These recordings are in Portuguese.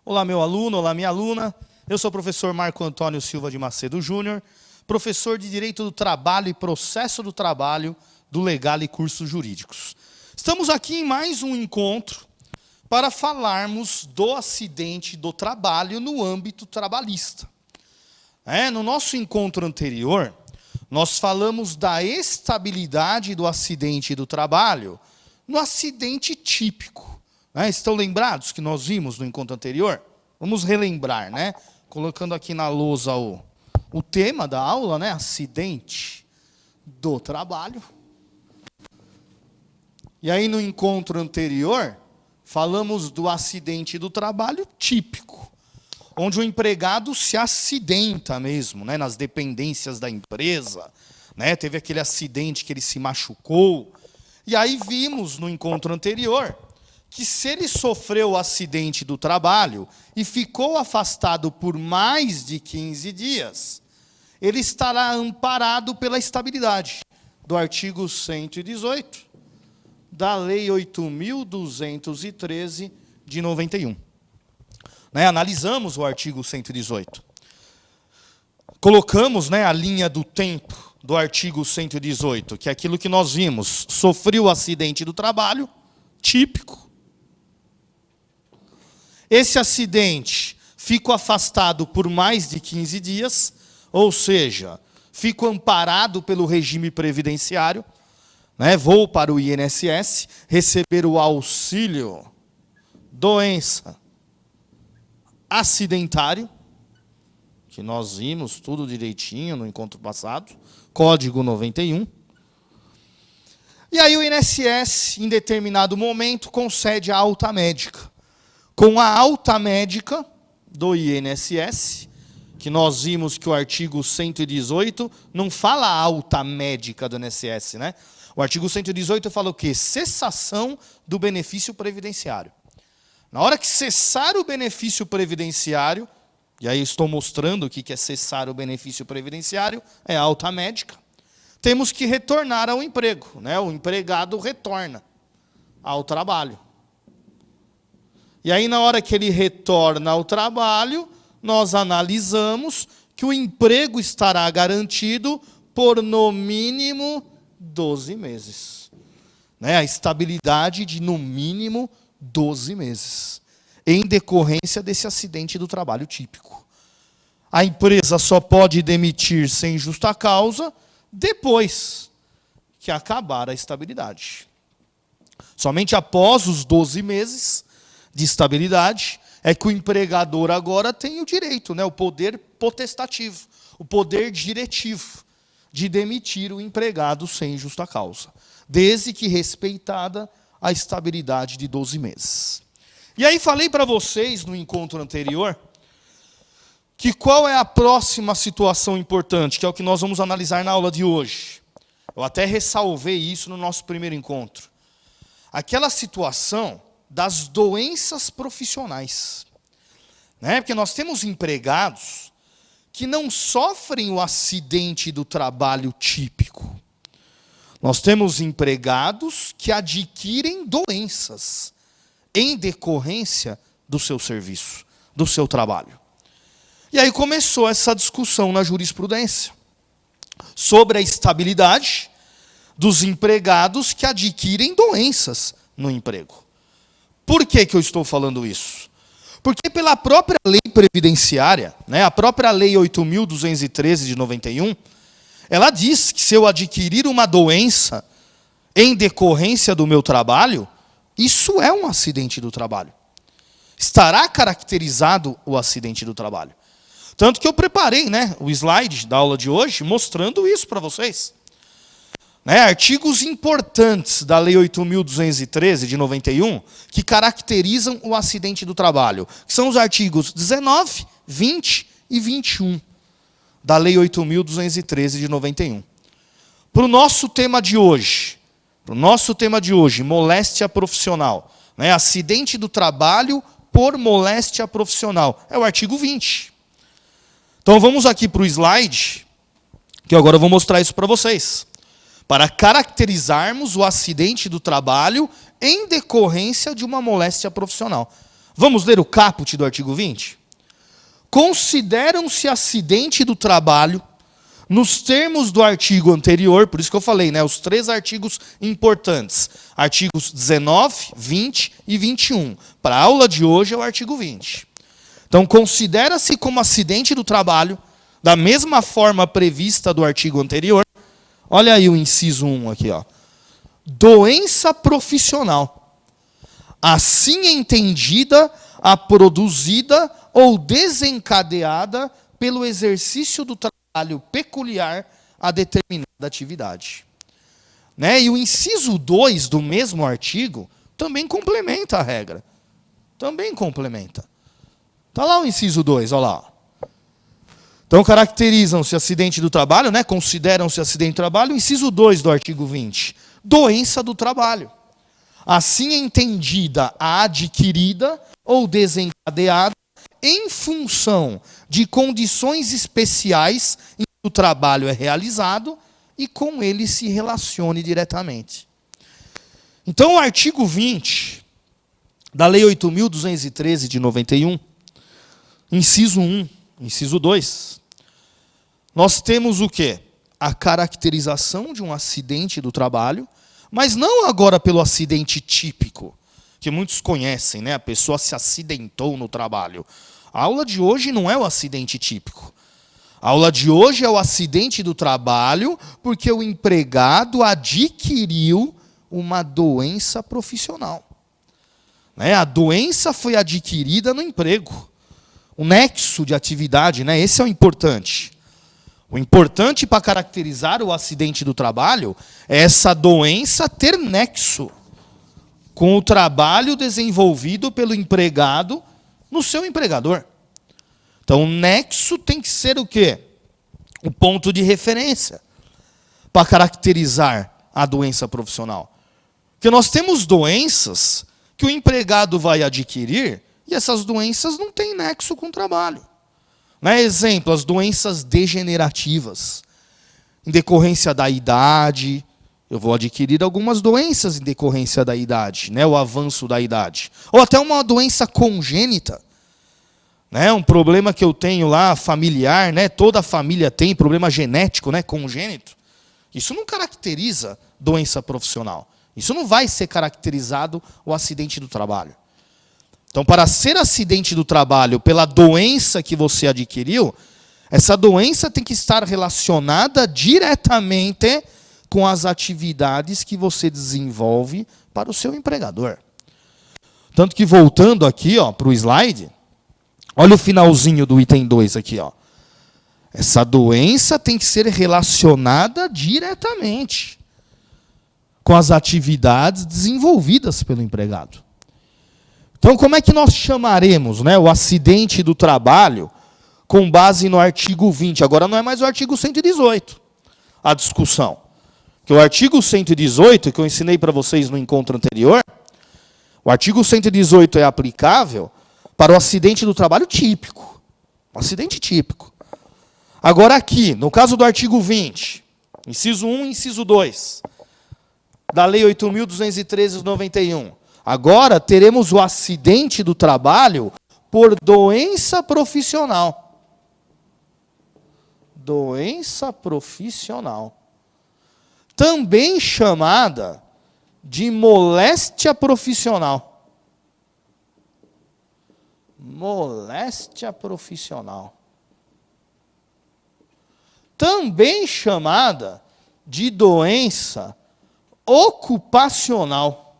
Olá, meu aluno, olá, minha aluna. Eu sou o professor Marco Antônio Silva de Macedo Júnior, professor de Direito do Trabalho e Processo do Trabalho do Legal e Cursos Jurídicos. Estamos aqui em mais um encontro para falarmos do acidente do trabalho no âmbito trabalhista. No nosso encontro anterior, nós falamos da estabilidade do acidente do trabalho no acidente típico. Estão lembrados que nós vimos no encontro anterior? Vamos relembrar, colocando aqui na lousa o tema da aula, acidente do trabalho. E aí no encontro anterior, falamos do acidente do trabalho típico, onde o empregado se acidenta mesmo, nas dependências da empresa, teve aquele acidente que ele se machucou. E aí vimos no encontro anterior que se ele sofreu o acidente do trabalho e ficou afastado por mais de 15 dias, ele estará amparado pela estabilidade do artigo 118 da Lei 8.213 de 91. Analisamos o artigo 118. Colocamos a linha do tempo do artigo 118, que é aquilo que nós vimos. Sofreu o acidente do trabalho, típico. Esse acidente ficou afastado por mais de 15 dias, ou seja, ficou amparado pelo regime previdenciário, vou para o INSS, receber o auxílio doença acidentário, que nós vimos tudo direitinho no encontro passado, Código 91. E aí o INSS, em determinado momento, concede a alta médica. Com a alta médica do INSS, que nós vimos que o artigo 118 não fala alta médica do INSS, O artigo 118 fala o quê? Cessação do benefício previdenciário. Na hora que cessar o benefício previdenciário, e aí estou mostrando o que é cessar o benefício previdenciário, é alta médica, temos que retornar ao emprego, O empregado retorna ao trabalho. E aí, na hora que ele retorna ao trabalho, nós analisamos que o emprego estará garantido por, no mínimo, 12 meses. A estabilidade de, no mínimo, 12 meses. Em decorrência desse acidente do trabalho típico. A empresa só pode demitir sem justa causa depois que acabar a estabilidade. Somente após os 12 meses de estabilidade é que o empregador agora tem o direito, o poder potestativo, o poder diretivo de demitir o empregado sem justa causa, desde que respeitada a estabilidade de 12 meses. E aí falei para vocês no encontro anterior que qual é a próxima situação importante, que é o que nós vamos analisar na aula de hoje. Eu até ressalvei isso no nosso primeiro encontro. Aquela situação das doenças profissionais. Porque nós temos empregados que não sofrem o acidente do trabalho típico. Nós temos empregados que adquirem doenças em decorrência do seu serviço, do seu trabalho. E aí começou essa discussão na jurisprudência sobre a estabilidade dos empregados que adquirem doenças no emprego. Por que eu estou falando isso? Porque pela própria lei previdenciária, a própria lei 8.213 de 91, ela diz que se eu adquirir uma doença em decorrência do meu trabalho, isso é um acidente do trabalho. Estará caracterizado o acidente do trabalho. Tanto que eu preparei o slide da aula de hoje mostrando isso para vocês. Artigos importantes da Lei 8.213 de 91 que caracterizam o acidente do trabalho, que são os artigos 19, 20 e 21 da Lei 8.213 de 91. Para o nosso tema de hoje, moléstia profissional, acidente do trabalho por moléstia profissional, é o artigo 20. Então vamos aqui para o slide, que agora eu vou mostrar isso para vocês. Para caracterizarmos o acidente do trabalho em decorrência de uma moléstia profissional. Vamos ler o caput do artigo 20? Consideram-se acidente do trabalho, nos termos do artigo anterior, por isso que eu falei, né, os 3 artigos importantes, artigos 19, 20 e 21. Para a aula de hoje é o artigo 20. Então, considera-se como acidente do trabalho, da mesma forma prevista do artigo anterior. Olha aí o inciso 1 aqui, ó. Doença profissional, assim entendida, a produzida ou desencadeada pelo exercício do trabalho peculiar a determinada atividade. Né? E o inciso 2 do mesmo artigo também complementa a regra. Também complementa. Está lá o inciso 2, olha lá. Então, caracterizam-se acidente do trabalho, né? Consideram-se acidente do trabalho, inciso 2 do artigo 20. Doença do trabalho. Assim entendida a adquirida ou desencadeada em função de condições especiais em que o trabalho é realizado e com ele se relacione diretamente. Então, o artigo 20 da Lei 8.213 de 91, inciso 1, inciso 2, nós temos o quê? A caracterização de um acidente do trabalho, mas não agora pelo acidente típico, que muitos conhecem, né? A pessoa se acidentou no trabalho. A aula de hoje não é o acidente típico. A aula de hoje é o acidente do trabalho porque o empregado adquiriu uma doença profissional. Né? A doença foi adquirida no emprego. O nexo de atividade, né? Esse é o importante. O importante para caracterizar o acidente do trabalho é essa doença ter nexo com o trabalho desenvolvido pelo empregado no seu empregador. Então, o nexo tem que ser o quê? O ponto de referência para caracterizar a doença profissional. Porque nós temos doenças que o empregado vai adquirir e essas doenças não têm nexo com o trabalho. Né? Exemplo, as doenças degenerativas, em decorrência da idade. Eu vou adquirir algumas doenças em decorrência da idade, né? O avanço da idade. Ou até uma doença congênita. Né? Um problema que eu tenho lá, familiar, né? Toda a família tem problema genético, né? Congênito. Isso não caracteriza doença profissional. Isso não vai ser caracterizado o acidente do trabalho. Então, para ser acidente do trabalho pela doença que você adquiriu, essa doença tem que estar relacionada diretamente com as atividades que você desenvolve para o seu empregador. Tanto que, voltando aqui para o slide, olha o finalzinho do item 2 aqui. Ó. Essa doença tem que ser relacionada diretamente com as atividades desenvolvidas pelo empregado. Então, como é que nós chamaremos, né, o acidente do trabalho com base no artigo 20? Agora não é mais o artigo 118, a discussão. Que o artigo 118, que eu ensinei para vocês no encontro anterior, o artigo 118 é aplicável para o acidente do trabalho típico. Um acidente típico. Agora aqui, no caso do artigo 20, inciso 1 e inciso 2, da Lei 8.213 de 91, agora teremos o acidente do trabalho por doença profissional. Doença profissional. Também chamada de moléstia profissional. Moléstia profissional. Também chamada de doença ocupacional.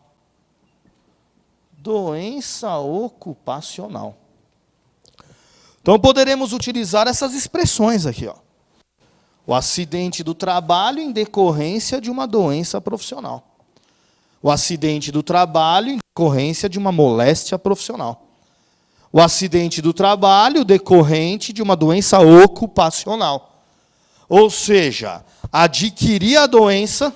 Doença ocupacional. Então poderemos utilizar essas expressões aqui, ó. O acidente do trabalho em decorrência de uma doença profissional. O acidente do trabalho em decorrência de uma moléstia profissional. O acidente do trabalho decorrente de uma doença ocupacional. Ou seja, adquirir a doença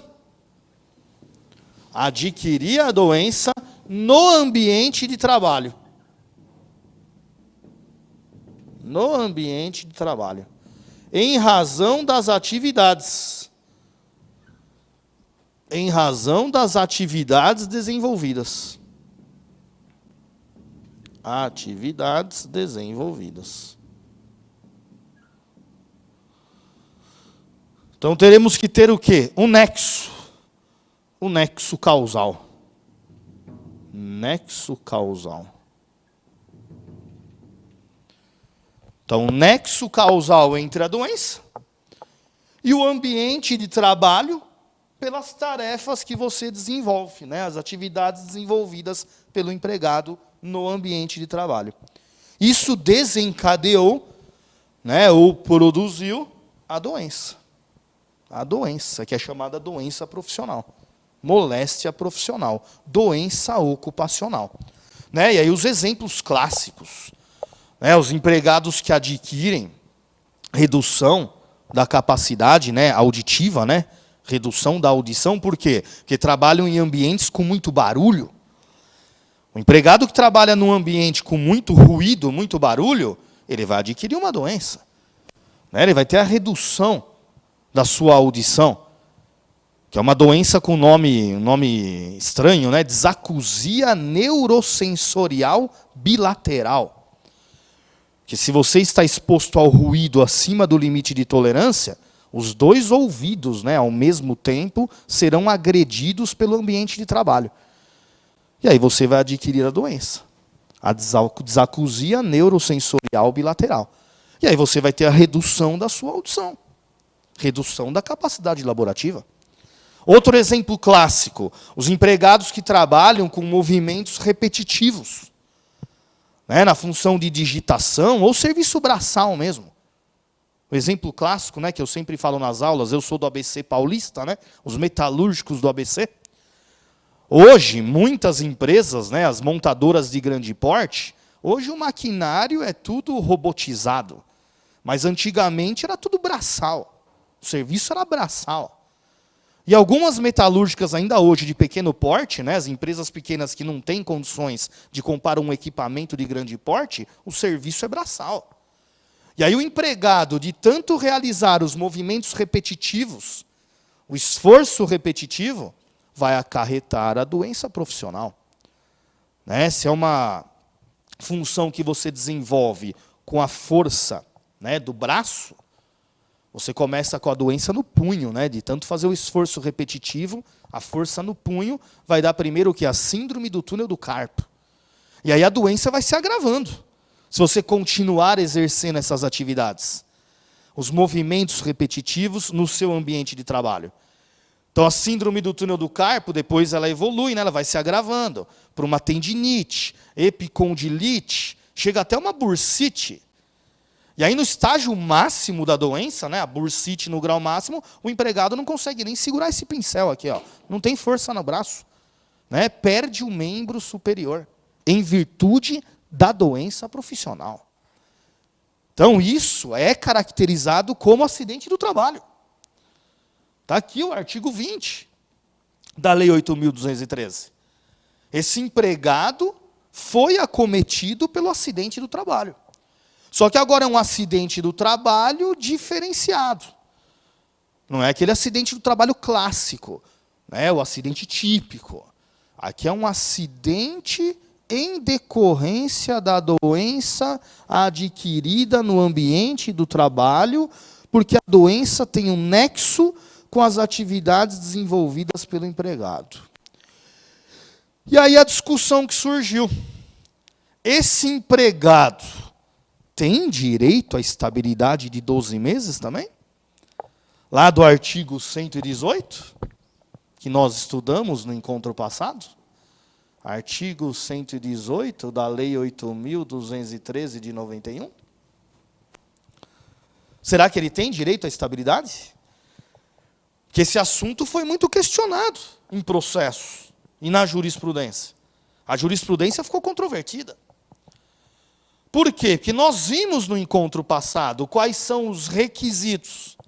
no ambiente de trabalho. No ambiente de trabalho. Em razão das atividades. Em razão das atividades desenvolvidas. atividades desenvolvidas. Então teremos que ter o quê? Um nexo. O nexo causal. Nexo causal. Então, o nexo causal entre a doença e o ambiente de trabalho pelas tarefas que você desenvolve, né? As atividades desenvolvidas pelo empregado no ambiente de trabalho. Isso desencadeou, né, ou produziu a doença. A doença, que é chamada doença profissional. Moléstia profissional. Doença ocupacional. Né? E aí os exemplos clássicos. Né? Os empregados que adquirem redução da capacidade, né, auditiva, né? Redução da audição, por quê? Porque trabalham em ambientes com muito barulho. O empregado que trabalha num ambiente com muito ruído, muito barulho, ele vai adquirir uma doença. Né? Ele vai ter a redução da sua audição, que é uma doença com um nome estranho, né? Desacusia neurosensorial bilateral. Que se você está exposto ao ruído acima do limite de tolerância, os dois ouvidos, né, ao mesmo tempo, serão agredidos pelo ambiente de trabalho. E aí você vai adquirir a doença. A desacusia neurosensorial bilateral. E aí você vai ter a redução da sua audição. Redução da capacidade laborativa. Outro exemplo clássico, os empregados que trabalham com movimentos repetitivos, né, na função de digitação ou serviço braçal mesmo. O exemplo clássico, né, que eu sempre falo nas aulas, eu sou do ABC Paulista, né, os metalúrgicos do ABC. Hoje, muitas empresas, né, as montadoras de grande porte, hoje o maquinário é tudo robotizado. Mas antigamente era tudo braçal. O serviço era braçal. E algumas metalúrgicas ainda hoje de pequeno porte, né, as empresas pequenas que não têm condições de comprar um equipamento de grande porte, o serviço é braçal. E aí o empregado, de tanto realizar os movimentos repetitivos, o esforço repetitivo, vai acarretar a doença profissional. Né? Se é uma função que você desenvolve com a força, né, do braço, você começa com a doença no punho, né? De tanto fazer o esforço repetitivo, a força no punho vai dar primeiro o quê? A síndrome do túnel do carpo. E aí a doença vai se agravando, se você continuar exercendo essas atividades. Os movimentos repetitivos no seu ambiente de trabalho. Então a síndrome do túnel do carpo, depois ela evolui, né? Ela vai se agravando para uma tendinite, epicondilite, chega até uma bursite. E aí, no estágio máximo da doença, né, a bursite no grau máximo, o empregado não consegue nem segurar esse pincel aqui, ó. Não tem força no braço. Né, perde o membro superior, em virtude da doença profissional. Então, isso é caracterizado como acidente do trabalho. Está aqui o artigo 20 da Lei 8.213. Esse empregado foi acometido pelo acidente do trabalho. Só que agora é um acidente do trabalho diferenciado. Não é aquele acidente do trabalho clássico, né? O acidente típico. Aqui é um acidente em decorrência da doença adquirida no ambiente do trabalho, porque a doença tem um nexo com as atividades desenvolvidas pelo empregado. E aí a discussão que surgiu. Esse empregado tem direito à estabilidade de 12 meses também? Lá do artigo 118, que nós estudamos no encontro passado. Artigo 118 da Lei 8.213 de 91. Será que ele tem direito à estabilidade? Porque esse assunto foi muito questionado em processo e na jurisprudência. A jurisprudência ficou controvertida. Por quê? Porque nós vimos no encontro passado quais são os requisitos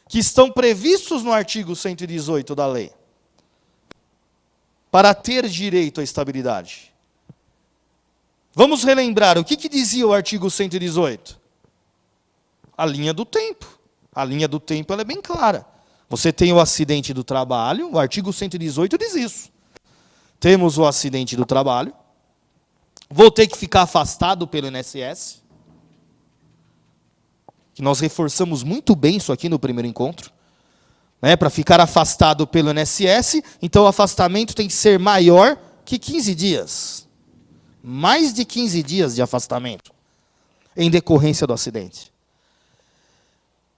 que estão previstos no artigo 118 da lei para ter direito à estabilidade. Vamos relembrar, o que dizia o artigo 118? A linha do tempo. A linha do tempo ela é bem clara. Você tem o acidente do trabalho, o artigo 118 diz isso. Temos o acidente do trabalho, vou ter que ficar afastado pelo INSS, que nós reforçamos muito bem isso aqui no primeiro encontro, né, para ficar afastado pelo INSS, então o afastamento tem que ser maior que 15 dias. Mais de 15 dias de afastamento, em decorrência do acidente.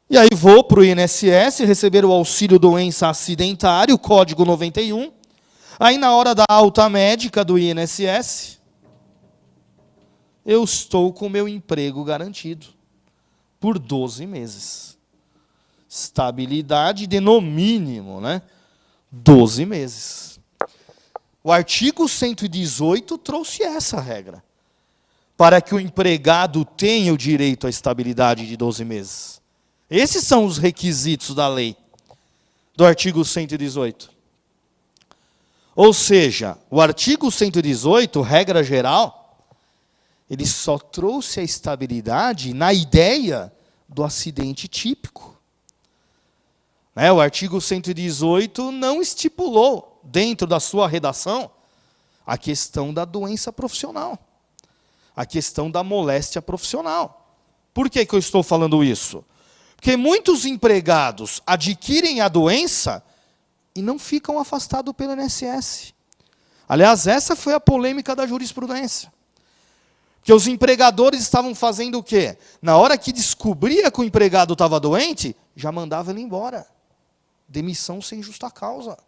E aí vou para o INSS receber o auxílio doença acidentário, código 91. Aí na hora da alta médica do INSS, eu estou com o meu emprego garantido por 12 meses. Estabilidade de no mínimo, né? 12 meses. O artigo 118 trouxe essa regra, para que o empregado tenha o direito à estabilidade de 12 meses. Esses são os requisitos da lei, do artigo 118. Ou seja, o artigo 118, regra geral, ele só trouxe a estabilidade na ideia do acidente típico. O artigo 118 não estipulou, dentro da sua redação, a questão da doença profissional, a questão da moléstia profissional. Por que eu estou falando isso? Porque muitos empregados adquirem a doença e não ficam afastados pelo INSS. Aliás, essa foi a polêmica da jurisprudência. Porque os empregadores estavam fazendo o quê? Na hora que descobria que o empregado estava doente, já mandava ele embora. Demissão sem justa causa.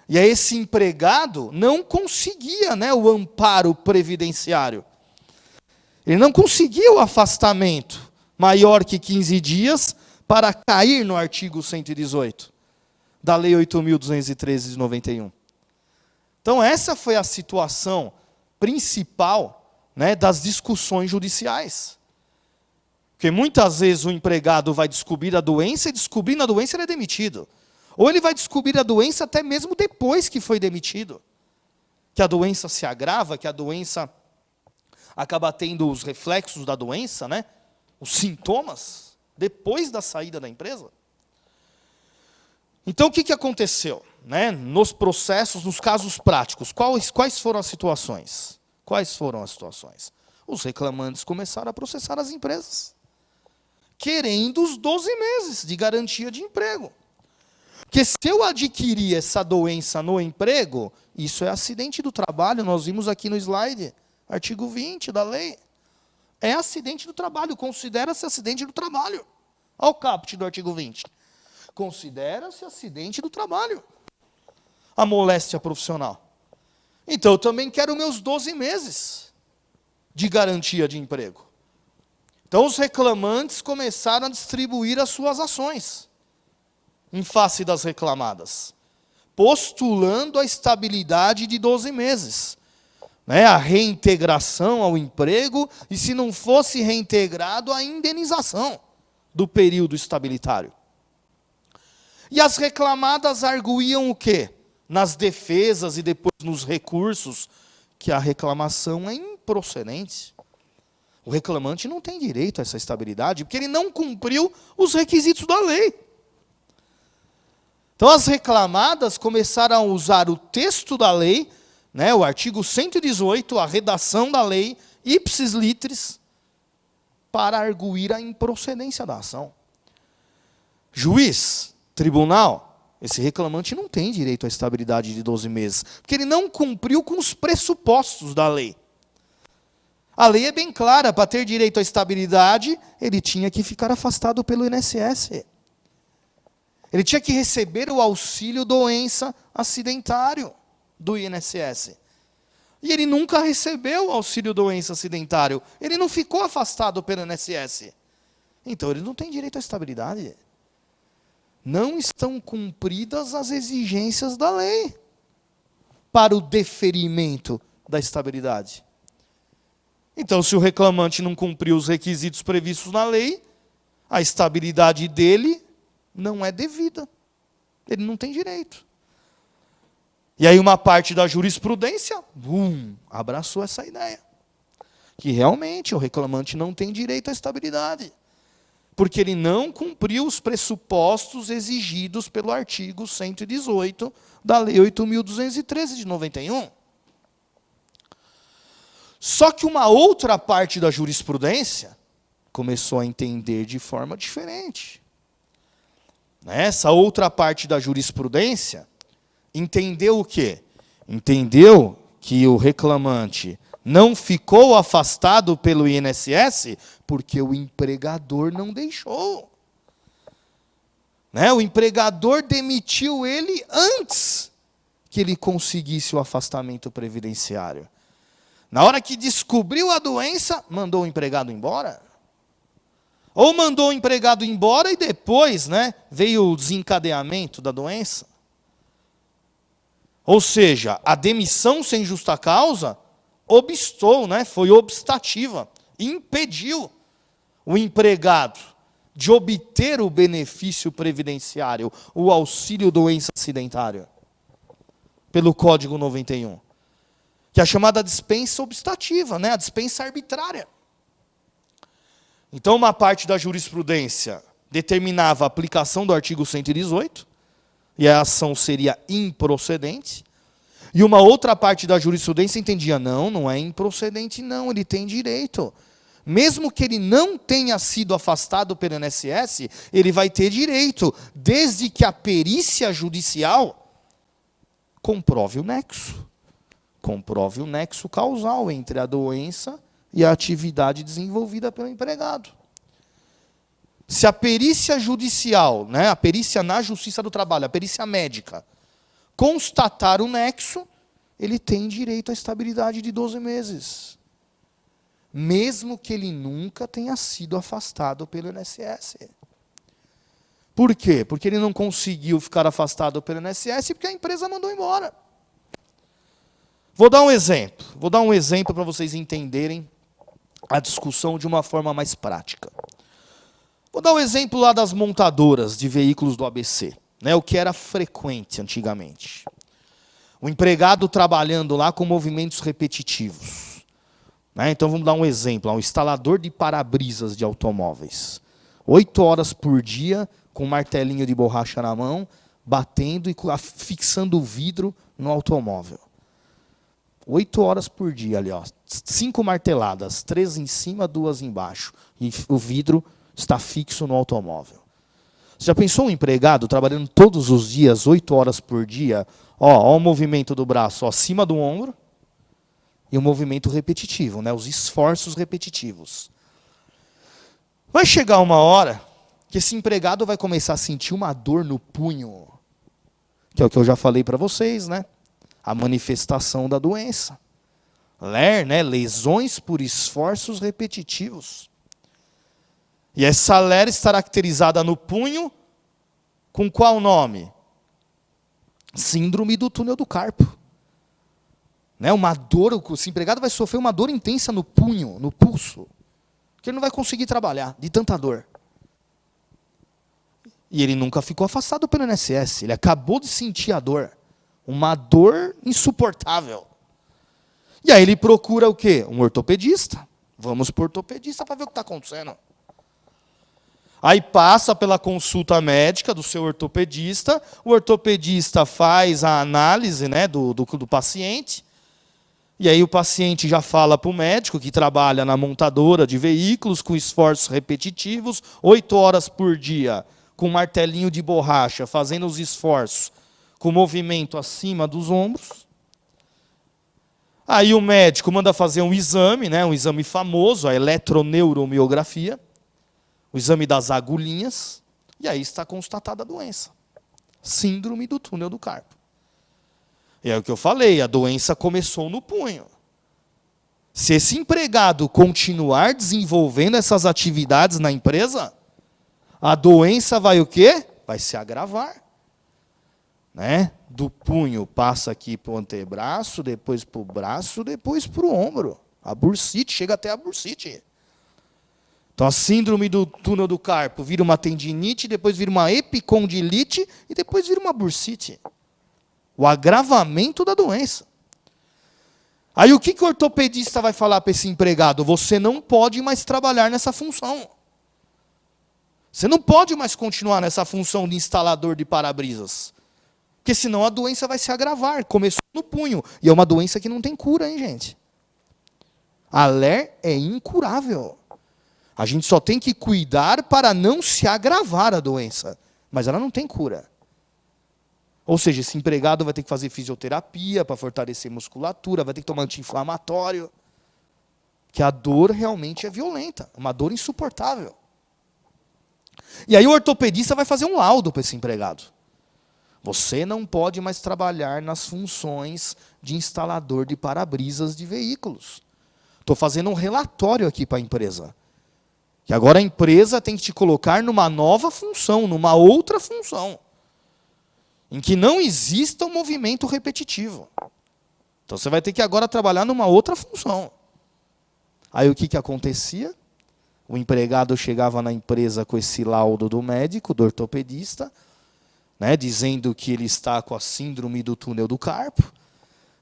E aí esse empregado não conseguia, o amparo previdenciário. Ele não conseguia o afastamento maior que 15 dias para cair no artigo 118 da Lei 8.213 de 91. Então essa foi a situação principal, das discussões judiciais. Porque muitas vezes o empregado vai descobrir a doença e descobrindo a doença ele é demitido. Ou ele vai descobrir a doença até mesmo depois que foi demitido. Que a doença se agrava, que a doença acaba tendo os reflexos da doença, os sintomas, depois da saída da empresa. Então, o que aconteceu? Nos processos, nos casos práticos, quais foram as situações? Quais foram as situações? Os reclamantes começaram a processar as empresas, querendo os 12 meses de garantia de emprego. Porque se eu adquirir essa doença no emprego, isso é acidente do trabalho, nós vimos aqui no slide, artigo 20 da lei. É acidente do trabalho, considera-se acidente do trabalho. Olha o caput do artigo 20. Considera-se acidente do trabalho. A moléstia profissional. Então eu também quero meus 12 meses de garantia de emprego. Então os reclamantes começaram a distribuir as suas ações em face das reclamadas, postulando a estabilidade de 12 meses. A reintegração ao emprego e, se não fosse reintegrado, a indenização do período estabilitário. E as reclamadas arguíam o quê? Nas defesas e depois nos recursos, que a reclamação é improcedente. O reclamante não tem direito a essa estabilidade, porque ele não cumpriu os requisitos da lei. Então as reclamadas começaram a usar o texto da lei, o artigo 118, a redação da lei, ipsis litteris, para arguir a improcedência da ação. Juiz, tribunal, esse reclamante não tem direito à estabilidade de 12 meses, porque ele não cumpriu com os pressupostos da lei. A lei é bem clara, para ter direito à estabilidade, ele tinha que ficar afastado pelo INSS. Ele tinha que receber o auxílio doença acidentário do INSS. E ele nunca recebeu o auxílio doença acidentário. Ele não ficou afastado pelo INSS. Então ele não tem direito à estabilidade. Não estão cumpridas as exigências da lei para o deferimento da estabilidade. Então, se o reclamante não cumpriu os requisitos previstos na lei, a estabilidade dele não é devida. Ele não tem direito. E aí uma parte da jurisprudência, abraçou essa ideia. Que realmente o reclamante não tem direito à estabilidade. Porque ele não cumpriu os pressupostos exigidos pelo artigo 118 da Lei 8.213 de 91. Só que uma outra parte da jurisprudência começou a entender de forma diferente. Essa outra parte da jurisprudência entendeu o quê? Entendeu que o reclamante não ficou afastado pelo INSS porque o empregador não deixou. O empregador demitiu ele antes que ele conseguisse o afastamento previdenciário. Na hora que descobriu a doença, mandou o empregado embora. Ou mandou o empregado embora e depois, veio o desencadeamento da doença. Ou seja, a demissão sem justa causa obstou, foi obstativa, impediu o empregado de obter o benefício previdenciário, o auxílio doença acidentária, pelo Código 91, que é a chamada dispensa obstativa, a dispensa arbitrária. Então, uma parte da jurisprudência determinava a aplicação do artigo 118, e a ação seria improcedente, e uma outra parte da jurisprudência entendia, não é improcedente não, ele tem direito. Mesmo que ele não tenha sido afastado pelo INSS, ele vai ter direito, desde que a perícia judicial comprove o nexo. Comprove o nexo causal entre a doença e a atividade desenvolvida pelo empregado. Se a perícia judicial, a perícia na Justiça do Trabalho, a perícia médica, constatar o nexo, ele tem direito à estabilidade de 12 meses. Mesmo que ele nunca tenha sido afastado pelo INSS. Por quê? Porque ele não conseguiu ficar afastado pelo INSS porque a empresa mandou embora. Vou dar um exemplo para vocês entenderem a discussão de uma forma mais prática. Vou dar um exemplo lá das montadoras de veículos do ABC, o que era frequente antigamente. O empregado trabalhando lá com movimentos repetitivos. Então vamos dar um exemplo, um instalador de para-brisas de automóveis. 8 horas por dia, com um martelinho de borracha na mão, batendo e fixando o vidro no automóvel. 8 horas por dia ali, 5 marteladas, 3 em cima, 2 embaixo. E o vidro está fixo no automóvel. Você já pensou um empregado trabalhando todos os dias, 8 horas por dia? Ó o movimento do braço, acima do ombro. E o movimento repetitivo, os esforços repetitivos. Vai chegar uma hora que esse empregado vai começar a sentir uma dor no punho. Que é o que eu já falei para vocês, A manifestação da doença. LER, lesões por esforços repetitivos. E essa LER está caracterizada no punho com qual nome? Síndrome do túnel do carpo. Uma dor, esse empregado vai sofrer uma dor intensa no punho, no pulso, que ele não vai conseguir trabalhar, de tanta dor. E ele nunca ficou afastado pelo INSS, ele acabou de sentir a dor. Uma dor insuportável. E aí ele procura o quê? Um ortopedista. Vamos para o ortopedista para ver o que está acontecendo. Aí passa pela consulta médica do seu ortopedista, o ortopedista faz a análise do paciente, e aí o paciente já fala para o médico, que trabalha na montadora de veículos, com esforços repetitivos, 8 horas por dia, com martelinho de borracha, fazendo os esforços, com movimento acima dos ombros. Aí o médico manda fazer um exame, um exame famoso, a eletroneuromiografia, o exame das agulhinhas, e aí está constatada a doença. Síndrome do túnel do carpo. E é o que eu falei, a doença começou no punho. Se esse empregado continuar desenvolvendo essas atividades na empresa, a doença vai o quê? Vai se agravar. Do punho passa aqui para o antebraço, depois para o braço, depois para o ombro. A bursite, chega até a bursite. Então a síndrome do túnel do carpo vira uma tendinite, depois vira uma epicondilite e depois vira uma bursite. O agravamento da doença. Aí o que o ortopedista vai falar para esse empregado? Você não pode mais trabalhar nessa função. Você não pode mais continuar nessa função de instalador de para-brisas. Porque senão a doença vai se agravar. Começou no punho. E é uma doença que não tem cura, hein, gente? A LER é incurável. A gente só tem que cuidar para não se agravar a doença. Mas ela não tem cura. Ou seja, esse empregado vai ter que fazer fisioterapia para fortalecer a musculatura, vai ter que tomar anti-inflamatório. Que a dor realmente é violenta, uma dor insuportável. E aí o ortopedista vai fazer um laudo para esse empregado. Você não pode mais trabalhar nas funções de instalador de para-brisas de veículos. Estou fazendo um relatório aqui para a empresa. Que agora a empresa tem que te colocar numa nova função, numa outra função. Em que não exista um movimento repetitivo. Então você vai ter que agora trabalhar numa outra função. Aí o que acontecia? O empregado chegava na empresa com esse laudo do médico, do ortopedista, né, dizendo que ele está com a síndrome do túnel do carpo,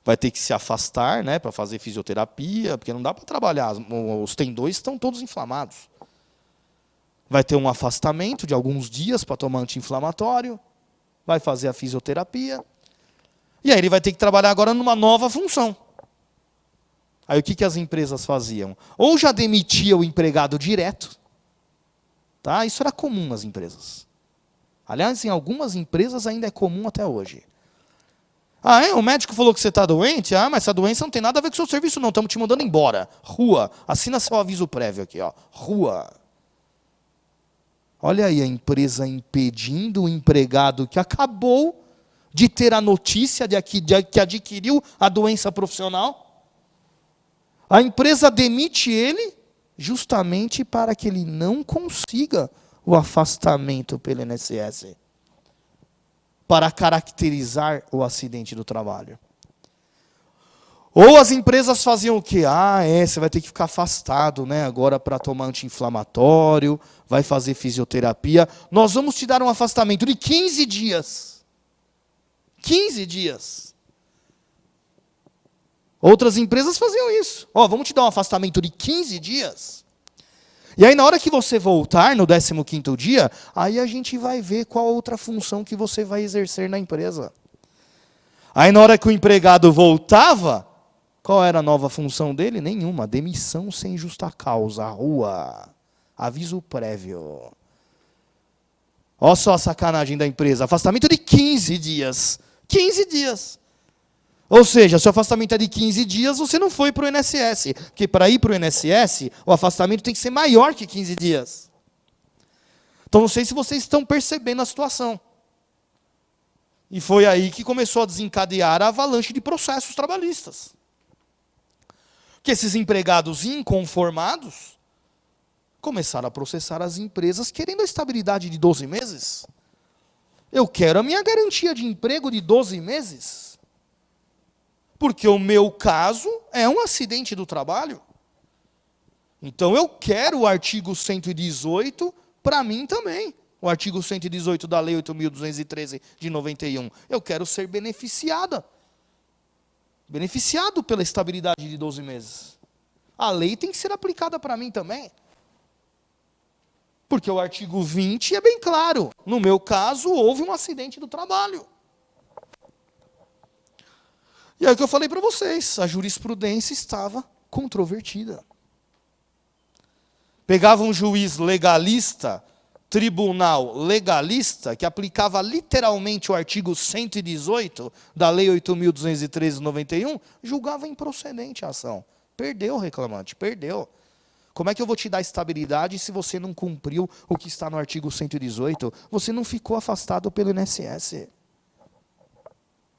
vai ter que se afastar, né, para fazer fisioterapia, porque não dá para trabalhar, os tendões estão todos inflamados. Vai ter um afastamento de alguns dias para tomar anti-inflamatório, vai fazer a fisioterapia, e aí ele vai ter que trabalhar agora numa nova função. Aí o que as empresas faziam? Ou já demitia o empregado direto, tá? Isso era comum nas empresas. Aliás, em algumas empresas ainda é comum até hoje. Ah, o médico falou que você está doente? Ah, mas essa doença não tem nada a ver com o seu serviço não, estamos te mandando embora. Rua, assina seu aviso prévio aqui, ó. Rua. Olha aí a empresa impedindo o empregado que acabou de ter a notícia de que adquiriu a doença profissional. A empresa demite ele justamente para que ele não consiga o afastamento pelo INSS. Para caracterizar o acidente do trabalho. Ou as empresas faziam o quê? Você vai ter que ficar afastado, né, agora para tomar anti-inflamatório, vai fazer fisioterapia. Nós vamos te dar um afastamento de 15 dias. 15 dias. Outras empresas faziam isso. Vamos te dar um afastamento de 15 dias. E aí, na hora que você voltar, no 15º dia, aí a gente vai ver qual outra função que você vai exercer na empresa. Aí, na hora que o empregado voltava, qual era a nova função dele? Nenhuma. Demissão sem justa causa. Rua. Aviso prévio. Olha só a sacanagem da empresa. Afastamento de 15 dias. 15 dias. Ou seja, se o afastamento é de 15 dias, você não foi para o INSS. Porque para ir para o INSS, o afastamento tem que ser maior que 15 dias. Então, não sei se vocês estão percebendo a situação. E foi aí que começou a desencadear a avalanche de processos trabalhistas. Que esses empregados inconformados começaram a processar as empresas querendo a estabilidade de 12 meses. Eu quero a minha garantia de emprego de 12 meses. Porque o meu caso é um acidente do trabalho. Então eu quero o artigo 118 para mim também. O artigo 118 da Lei 8.213 de 91. Eu quero ser beneficiado pela estabilidade de 12 meses. A lei tem que ser aplicada para mim também. Porque o artigo 20 é bem claro. No meu caso, houve um acidente do trabalho. E aí o que eu falei para vocês, a jurisprudência estava controvertida. Pegava um juiz legalista, tribunal legalista, que aplicava literalmente o artigo 118 da Lei 8.213 de 91, julgava improcedente a ação. Perdeu o reclamante, perdeu. Como é que eu vou te dar estabilidade se você não cumpriu o que está no artigo 118? Você não ficou afastado pelo INSS.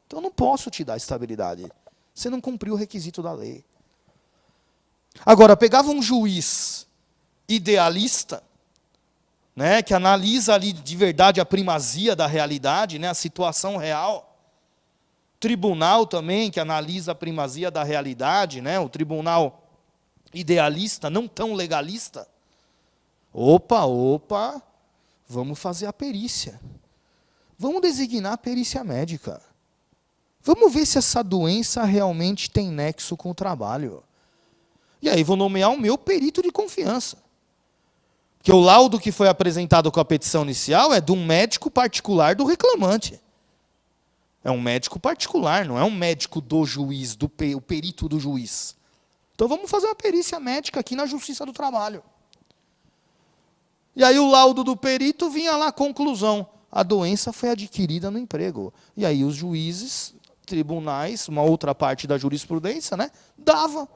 Então eu não posso te dar estabilidade. Você não cumpriu o requisito da lei. Agora, pegava um juiz idealista, né, que analisa ali de verdade a primazia da realidade, né, a situação real. Tribunal também, que analisa a primazia da realidade, né, o tribunal idealista, não tão legalista. Opa, vamos fazer a perícia. Vamos designar a perícia médica. Vamos ver se essa doença realmente tem nexo com o trabalho. E aí vou nomear o meu perito de confiança. Porque o laudo que foi apresentado com a petição inicial é de um médico particular do reclamante. É um médico particular, não é um médico do juiz, o perito do juiz. Então vamos fazer uma perícia médica aqui na Justiça do Trabalho. E aí o laudo do perito vinha lá, conclusão. A doença foi adquirida no emprego. E aí os juízes, tribunais, uma outra parte da jurisprudência, né, dava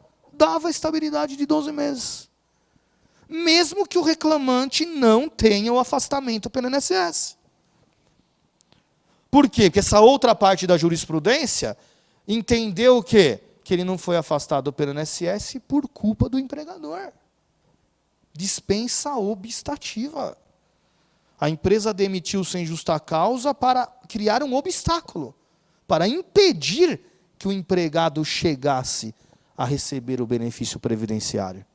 estabilidade de 12 meses. Mesmo que o reclamante não tenha o afastamento pelo INSS. Por quê? Porque essa outra parte da jurisprudência entendeu o quê? Que ele não foi afastado pelo INSS por culpa do empregador. Dispensa obstativa. A empresa demitiu sem justa causa para criar um obstáculo, para impedir que o empregado chegasse a receber o benefício previdenciário.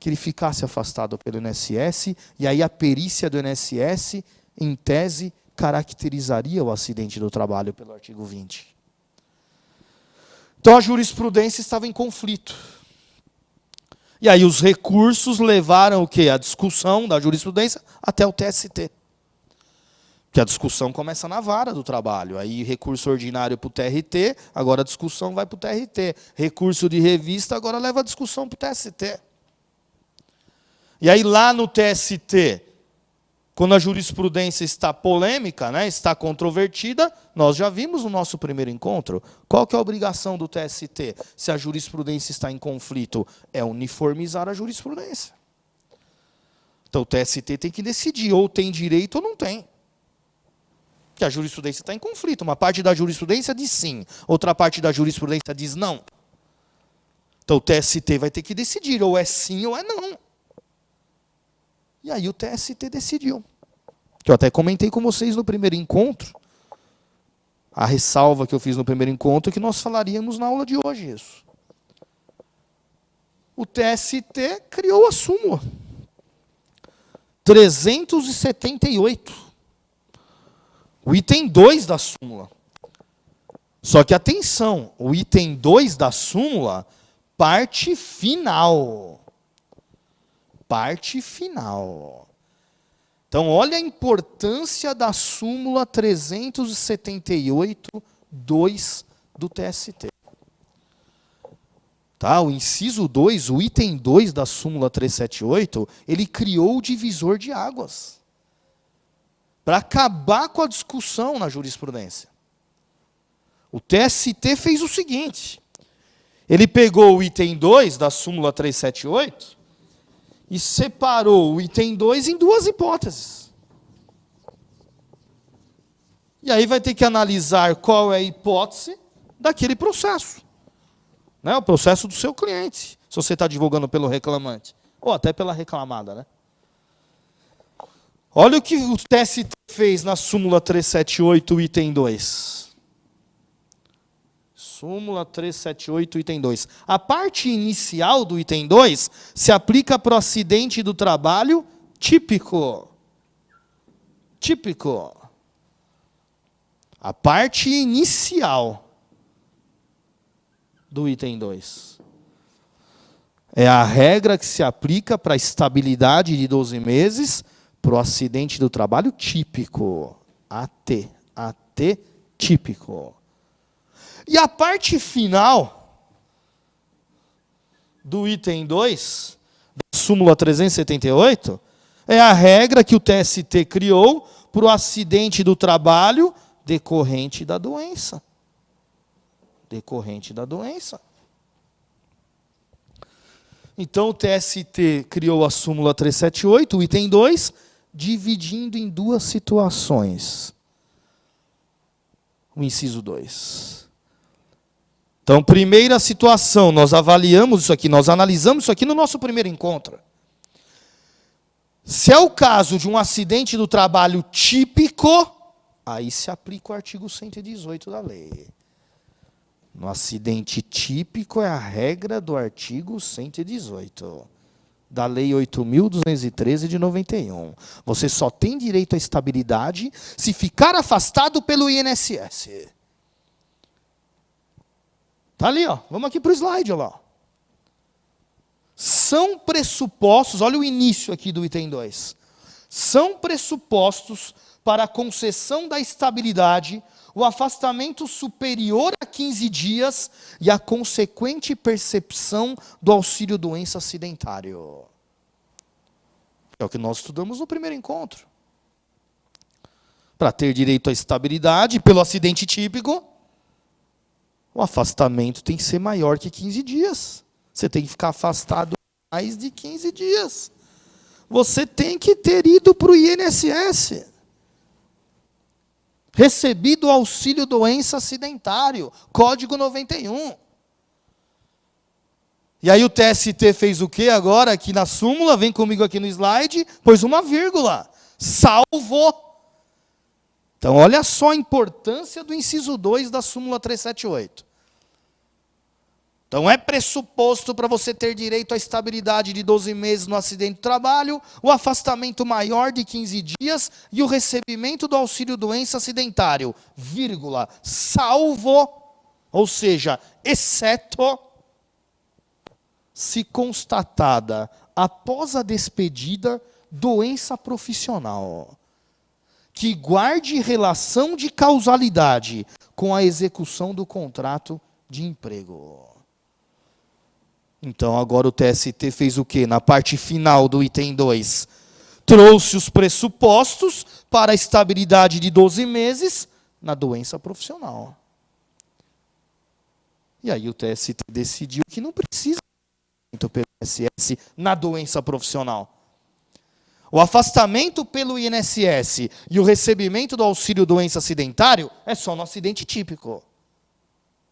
Que ele ficasse afastado pelo INSS, e aí a perícia do INSS, em tese, caracterizaria o acidente do trabalho pelo artigo 20. Então a jurisprudência estava em conflito. E aí os recursos levaram o quê? A discussão da jurisprudência até o TST. Porque a discussão começa na vara do trabalho. Aí recurso ordinário para o TRT, agora a discussão vai para o TRT. Recurso de revista, agora leva a discussão para o TST. E aí lá no TST, quando a jurisprudência está polêmica, né, está controvertida, nós já vimos no nosso primeiro encontro. Qual que é a obrigação do TST? Se a jurisprudência está em conflito, é uniformizar a jurisprudência. Então o TST tem que decidir, ou tem direito ou não tem. Porque a jurisprudência está em conflito. Uma parte da jurisprudência diz sim, outra parte da jurisprudência diz não. Então o TST vai ter que decidir, ou é sim ou é não. E aí o TST decidiu. Que eu até comentei com vocês no primeiro encontro. A ressalva que eu fiz no primeiro encontro é que nós falaríamos na aula de hoje isso. O TST criou a súmula 378. O item 2 da súmula. Só que atenção, o item 2 da súmula, parte final. Parte final. Então, olha a importância da súmula 378, 2 do TST. Tá? O inciso 2, o item 2 da súmula 378, ele criou o divisor de águas. Para acabar com a discussão na jurisprudência. O TST fez o seguinte. Ele pegou o item 2 da súmula 378... e separou o item 2 em duas hipóteses. E aí vai ter que analisar qual é a hipótese daquele processo. Né? O processo do seu cliente, se você está divulgando pelo reclamante, ou até pela reclamada. Né? Olha o que o TST fez na súmula 378, item 2. Súmula 378, item 2. A parte inicial do item 2 se aplica para o acidente do trabalho típico. Típico. A parte inicial do item 2. É a regra que se aplica para a estabilidade de 12 meses para o acidente do trabalho típico. AT. AT típico. E a parte final do item 2, da súmula 378, é a regra que o TST criou para o acidente do trabalho decorrente da doença. Decorrente da doença. Então o TST criou a súmula 378, o item 2, dividindo em duas situações. O inciso 2. Então, primeira situação, nós avaliamos isso aqui, nós analisamos isso aqui no nosso primeiro encontro. Se é o caso de um acidente do trabalho típico, aí se aplica o artigo 118 da lei. No acidente típico é a regra do artigo 118, da Lei 8.213 de 91. Você só tem direito à estabilidade se ficar afastado pelo INSS. Está ali, ó. Vamos aqui para o slide, olha lá. São pressupostos, olha o início aqui do item 2. São pressupostos para a concessão da estabilidade o afastamento superior a 15 dias e a consequente percepção do auxílio-doença acidentário. É o que nós estudamos no primeiro encontro. Para ter direito à estabilidade pelo acidente típico, o afastamento tem que ser maior que 15 dias. Você tem que ficar afastado mais de 15 dias. Você tem que ter ido para o INSS. Recebido o auxílio-doença acidentário, Código 91. E aí o TST fez o quê agora? Aqui na súmula, vem comigo aqui no slide, pôs uma vírgula. Salvo. Então, olha só a importância do inciso 2 da súmula 378. Então, é pressuposto para você ter direito à estabilidade de 12 meses no acidente do trabalho, o afastamento maior de 15 dias e o recebimento do auxílio-doença acidentário, vírgula, salvo, ou seja, exceto, se constatada após a despedida doença profissional, que guarde relação de causalidade com a execução do contrato de emprego. Então, agora o TST fez o quê? Na parte final do item 2, trouxe os pressupostos para a estabilidade de 12 meses na doença profissional. E aí o TST decidiu que não precisa pelo INSS na doença profissional. O afastamento pelo INSS e o recebimento do auxílio-doença acidentário é só no acidente típico.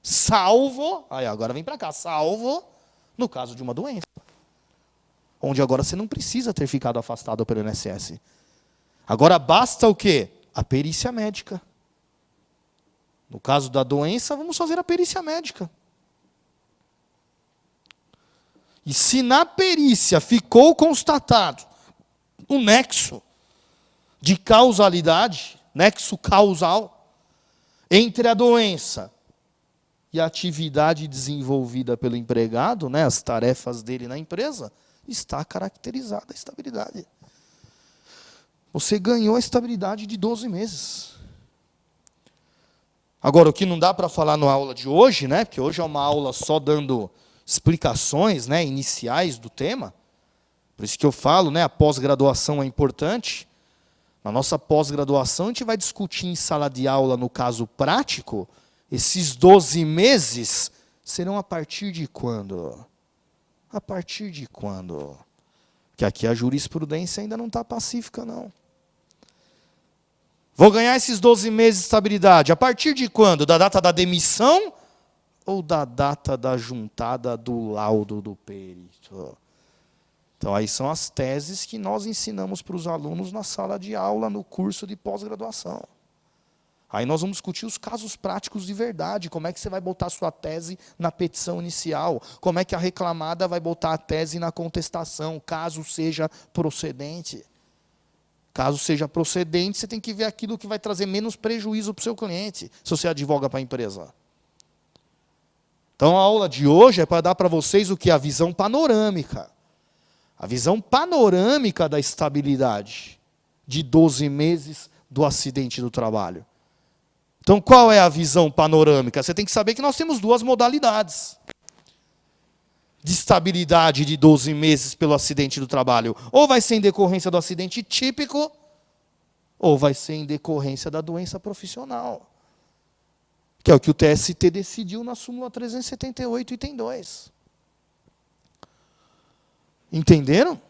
Salvo, aí agora vem para cá, salvo no caso de uma doença. Onde agora você não precisa ter ficado afastado pelo INSS. Agora basta o quê? A perícia médica. No caso da doença, vamos fazer a perícia médica. E se na perícia ficou constatado um nexo de causalidade, nexo causal, entre a doença e a atividade desenvolvida pelo empregado, né, as tarefas dele na empresa, está caracterizada a estabilidade. Você ganhou a estabilidade de 12 meses. Agora, o que não dá para falar na aula de hoje, né, porque hoje é uma aula só dando explicações, né, iniciais do tema, por isso que eu falo, né, a pós-graduação é importante. Na nossa pós-graduação, a gente vai discutir em sala de aula, no caso prático, esses 12 meses serão a partir de quando? A partir de quando? Porque aqui a jurisprudência ainda não está pacífica, não. Vou ganhar esses 12 meses de estabilidade. A partir de quando? Da data da demissão ou da data da juntada do laudo do perito? Então, aí são as teses que nós ensinamos para os alunos na sala de aula, no curso de pós-graduação. Aí nós vamos discutir os casos práticos de verdade, como é que você vai botar a sua tese na petição inicial, como é que a reclamada vai botar a tese na contestação, caso seja procedente. Caso seja procedente, você tem que ver aquilo que vai trazer menos prejuízo para o seu cliente, se você advoga para a empresa. Então, a aula de hoje é para dar para vocês o que? A visão panorâmica. A visão panorâmica da estabilidade de 12 meses do acidente do trabalho. Então, qual é a visão panorâmica? Você tem que saber que nós temos duas modalidades de estabilidade de 12 meses pelo acidente do trabalho. Ou vai ser em decorrência do acidente típico, ou vai ser em decorrência da doença profissional. Que é o que o TST decidiu na súmula 378, item 2. Entenderam?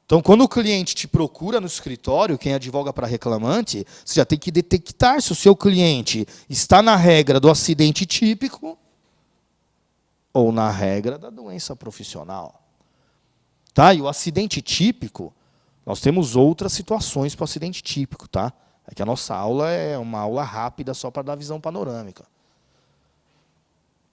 Então, quando o cliente te procura no escritório, quem advoga para reclamante, você já tem que detectar se o seu cliente está na regra do acidente típico ou na regra da doença profissional. Tá? E o acidente típico, nós temos outras situações para o acidente típico. Tá? É que a nossa aula é uma aula rápida só para dar visão panorâmica.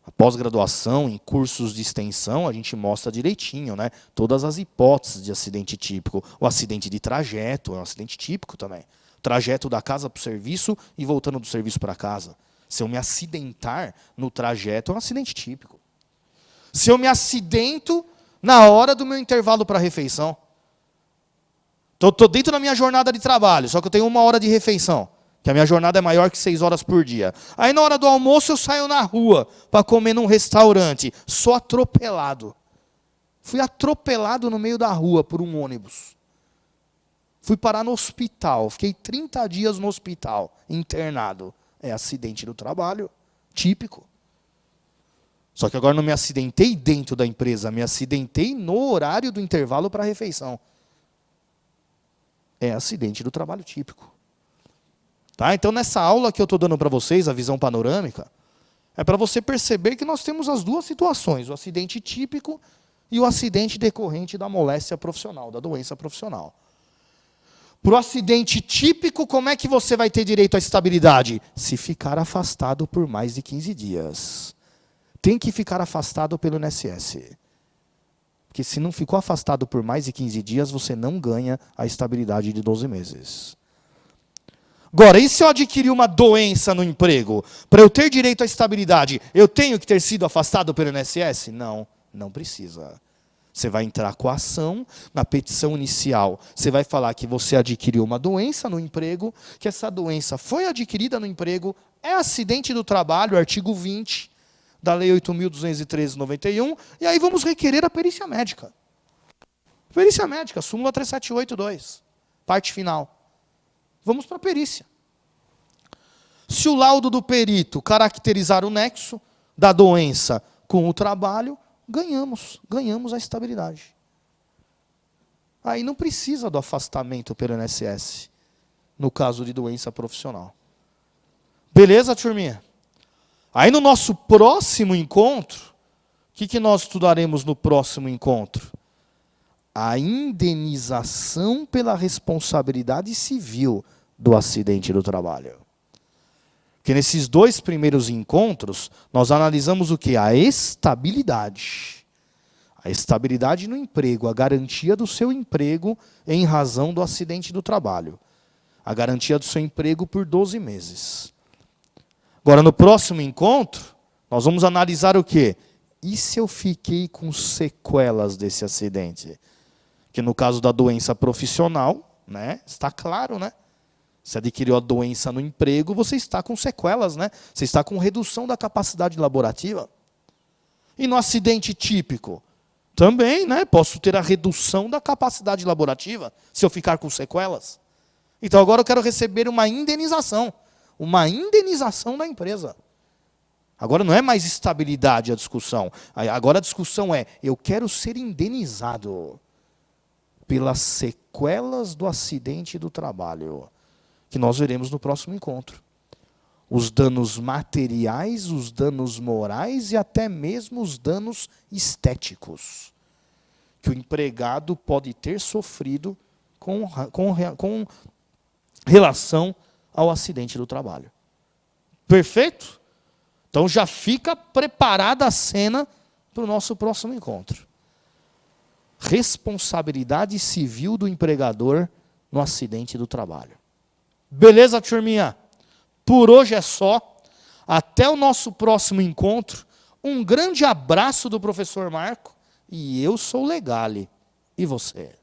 A pós-graduação, em cursos de extensão, a gente mostra direitinho, né, todas as hipóteses de acidente típico. O acidente de trajeto é um acidente típico também. Trajeto da casa para o serviço e voltando do serviço para casa. Se eu me acidentar no trajeto, é um acidente típico. Se eu me acidento na hora do meu intervalo para a refeição. Então, eu estou dentro da minha jornada de trabalho, só que eu tenho 1 hora de refeição. que a minha jornada é maior que 6 horas por dia. Aí na hora do almoço eu saio na rua para comer num restaurante. Sou atropelado. Fui atropelado no meio da rua por um ônibus. Fui parar no hospital. Fiquei 30 dias no hospital, internado. É acidente do trabalho, típico. Só que agora não me acidentei dentro da empresa, me acidentei no horário do intervalo para a refeição. É acidente do trabalho típico. Tá? Então, nessa aula que eu estou dando para vocês, a visão panorâmica, é para você perceber que nós temos as duas situações, o acidente típico e o acidente decorrente da moléstia profissional, da doença profissional. Para o acidente típico, como é que você vai ter direito à estabilidade? Se ficar afastado por mais de 15 dias. Tem que ficar afastado pelo INSS. Porque se não ficou afastado por mais de 15 dias, você não ganha a estabilidade de 12 meses. Agora, e se eu adquirir uma doença no emprego? Para eu ter direito à estabilidade, eu tenho que ter sido afastado pelo INSS? Não, não precisa. Você vai entrar com a ação, na petição inicial, você vai falar que você adquiriu uma doença no emprego, que essa doença foi adquirida no emprego, é acidente do trabalho, artigo 20 da Lei 8.213/91, e aí vamos requerer a perícia médica. Perícia médica, súmula 3782, parte final. Vamos para a perícia. Se o laudo do perito caracterizar o nexo da doença com o trabalho, ganhamos a estabilidade. Aí não precisa do afastamento pelo INSS, no caso de doença profissional. Beleza, turminha? Aí no nosso próximo encontro, o que nós estudaremos no próximo encontro? A indenização pela responsabilidade civil do acidente do trabalho. Porque nesses 2 primeiros encontros, nós analisamos o quê? A estabilidade. A estabilidade no emprego, a garantia do seu emprego em razão do acidente do trabalho. A garantia do seu emprego por 12 meses. Agora, no próximo encontro, nós vamos analisar o quê? E se eu fiquei com sequelas desse acidente? Que no caso da doença profissional, né, está claro, né? Você adquiriu a doença no emprego, você está com sequelas, né? Você está com redução da capacidade laborativa. E no acidente típico? Também, né? Posso ter a redução da capacidade laborativa se eu ficar com sequelas. Então agora eu quero receber uma indenização. Uma indenização da empresa. Agora não é mais estabilidade a discussão. Agora a discussão é, eu quero ser indenizado pelas sequelas do acidente do trabalho, que nós veremos no próximo encontro. Os danos materiais, os danos morais e até mesmo os danos estéticos que o empregado pode ter sofrido com relação ao acidente do trabalho. Perfeito? Então já fica preparada a cena para o nosso próximo encontro. Responsabilidade civil do empregador no acidente do trabalho. Beleza, turminha? Por hoje é só. Até o nosso próximo encontro. Um grande abraço do professor Marco. E eu sou Legale. E você?